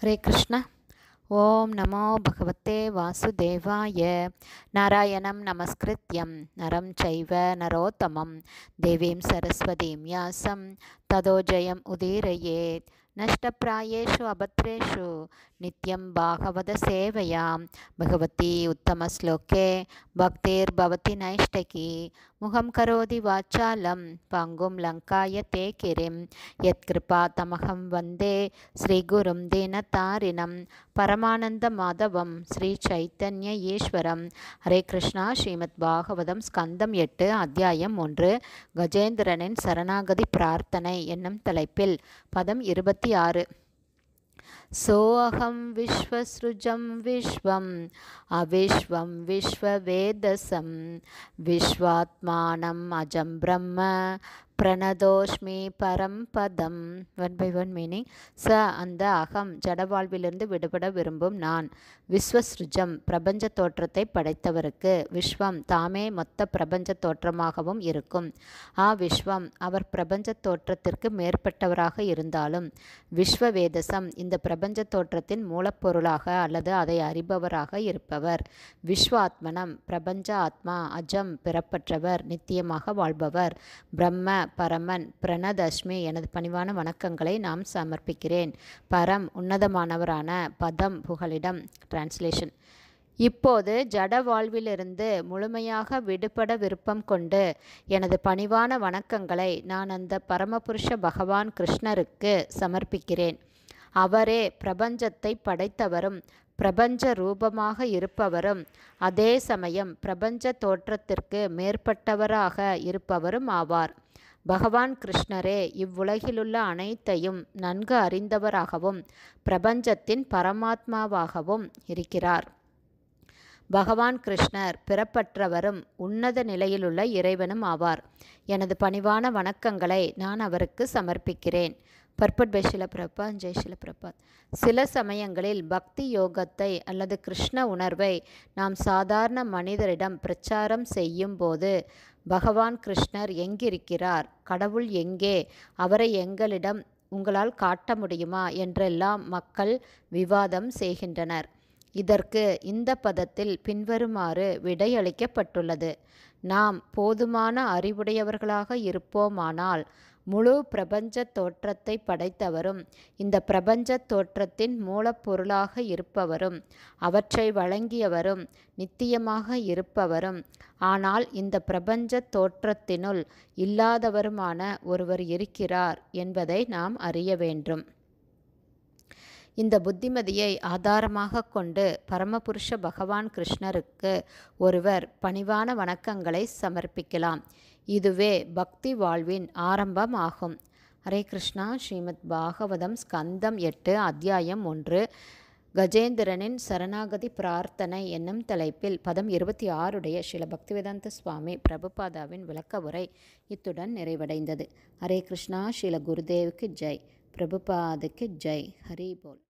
हरे कृष्ण। ओम नमो भगवते वासुदेवाय। नारायणं नमस्कृत्यं नरं चैव नरोत्तमं देवीं सरस्वतीं व्यासं ततो जयम् उदीरयेत्। नष्टप्रायेषु अभद्रेषु नित्यं भागवतसेवयां भगवती उत्तमश्लोके भक्तिर्भवति नैष्टकी। मुखं करोति वाचालं पङ्गुं लङ्कायते गिरिं यत्कृपातमहं वन्दे श्रीगुरुं दीनतारिणं परमानंद माधवம் ஸ்ரீ சைத்தன்ய ஈஸ்வரம். ஹரே கிருஷ்ணா. ஸ்ரீமத் பாகவதம் ஸ்கந்தம் 8 அத்தியாயம் 1 கஜேந்திரனின் சரணாகதி பிரார்த்தனை என்னும் தலைப்பில் பதம் 26. சோஅகம் விஸ்வஸ்ருஜம் விஸ்வம் அவிஸ்வம் விஸ்வவேதசம் விஸ்வாத்மானம் அஜம் பிரம்ம பிரணதோஷ்மி பரம்பதம். 1 by 1 மீனிங். அந்த அகம் ஜடவாழ்விலிருந்து விடுபட விரும்பும் நான். விஸ்வஸ்ருஜம் பிரபஞ்ச தோற்றத்தை படைத்தவருக்கு, விஸ்வம் தாமே மொத்த பிரபஞ்ச தோற்றமாகவும் இருக்கும். விஸ்வம் அவர் பிரபஞ்ச தோற்றத்திற்கு மேற்பட்டவராக இருந்தாலும், விஸ்வவேதசம் இந்த பிரபஞ்ச தோற்றத்தின் மூலப்பொருளாக அல்லது அதை அறிபவராக இருப்பவர். விஸ்வாத்மனம் பிரபஞ்ச ஆத்மா, அஜம் பிறப்பற்றவர், நித்தியமாக வாழ்பவர். பிரம்ம பரமன். பிரணதஸ்மி எனது பணிவான வணக்கங்களை நாம் சமர்ப்பிக்கிறேன். பரம் உன்னதமானவரான. பதம் புகலிடம். டிரான்ஸ்லேஷன். இப்போது ஜட வாழ்விலிருந்து முழுமையாக விடுபட விருப்பம் கொண்டு எனது பணிவான வணக்கங்களை நான் அந்த பரமபுருஷ பகவான் கிருஷ்ணருக்கு சமர்ப்பிக்கிறேன். அவரே பிரபஞ்சத்தை படைத்தவரும் பிரபஞ்ச ரூபமாக இருப்பவரும் அதே சமயம் பிரபஞ்ச தோற்றத்திற்கு மேற்பட்டவராக இருப்பவரும் ஆவார். பகவான் கிருஷ்ணரே இவ்வுலகிலுள்ள அனைத்தையும் நன்கு அறிந்தவராகவும் பிரபஞ்சத்தின் பரமாத்மாவாகவும் இருக்கிறார். பகவான் கிருஷ்ணர் பிறப்பற்றவரும் உன்னத நிலையிலுள்ள இறைவனும் ஆவார். எனது பணிவான வணக்கங்களை நான் அவருக்கு சமர்ப்பிக்கிறேன். பர்பட் பை ஷில பிரபாத். ஜெய் ஷில பிரபாத். சில சமயங்களில் பக்தி யோகத்தை அல்லது கிருஷ்ண உணர்வை நாம் சாதாரண மனிதரிடம் பிரச்சாரம் செய்யும் போது, பகவான் கிருஷ்ணர் எங்கிருக்கிறார், கடவுள் எங்கே, அவரை எங்களிடம் உங்களால் காட்ட முடியுமா என்றெல்லாம் மக்கள் விவாதம் செய்கின்றனர். இதற்கு இந்த பதத்தில் பின்வருமாறு விடையளிக்கப்பட்டுள்ளது. நாம் போதுமான அறிவுடையவர்களாக இருப்போமானால், முழு பிரபஞ்ச தோற்றத்தை படைத்தவரும் இந்த பிரபஞ்ச தோற்றத்தின் மூலப்பொருளாக இருப்பவரும் அவற்றை வழங்கியவரும் நித்தியமாக இருப்பவரும் ஆனால் இந்த பிரபஞ்ச தோற்றத்தினுள் இல்லாதவருமான ஒருவர் இருக்கிறார் என்பதை நாம் அறிய வேண்டும். இந்த புத்திமதியை ஆதாரமாக கொண்டு பரமபுருஷ பகவான் கிருஷ்ணருக்கு ஒருவர் பணிவான வணக்கங்களை சமர்ப்பிக்கலாம். இதுவே பக்தி வாழ்வின் ஆரம்பம் ஆகும். ஹரே கிருஷ்ணா. ஸ்ரீமத் பாகவதம் ஸ்கந்தம் 8 அத்தியாயம் 1 கஜேந்திரனின் சரணாகதி பிரார்த்தனை என்னும் தலைப்பில் பதம் 26 ஸ்ரீல பக்திவேதாந்த சுவாமி பிரபுபாதாவின் விளக்க உரை இத்துடன் நிறைவடைந்தது. ஹரே கிருஷ்ணா. ஸ்ரீல குருதேவுக்கு ஜெய். பிரபுபாதுக்கு ஜெய். ஹரி போல்.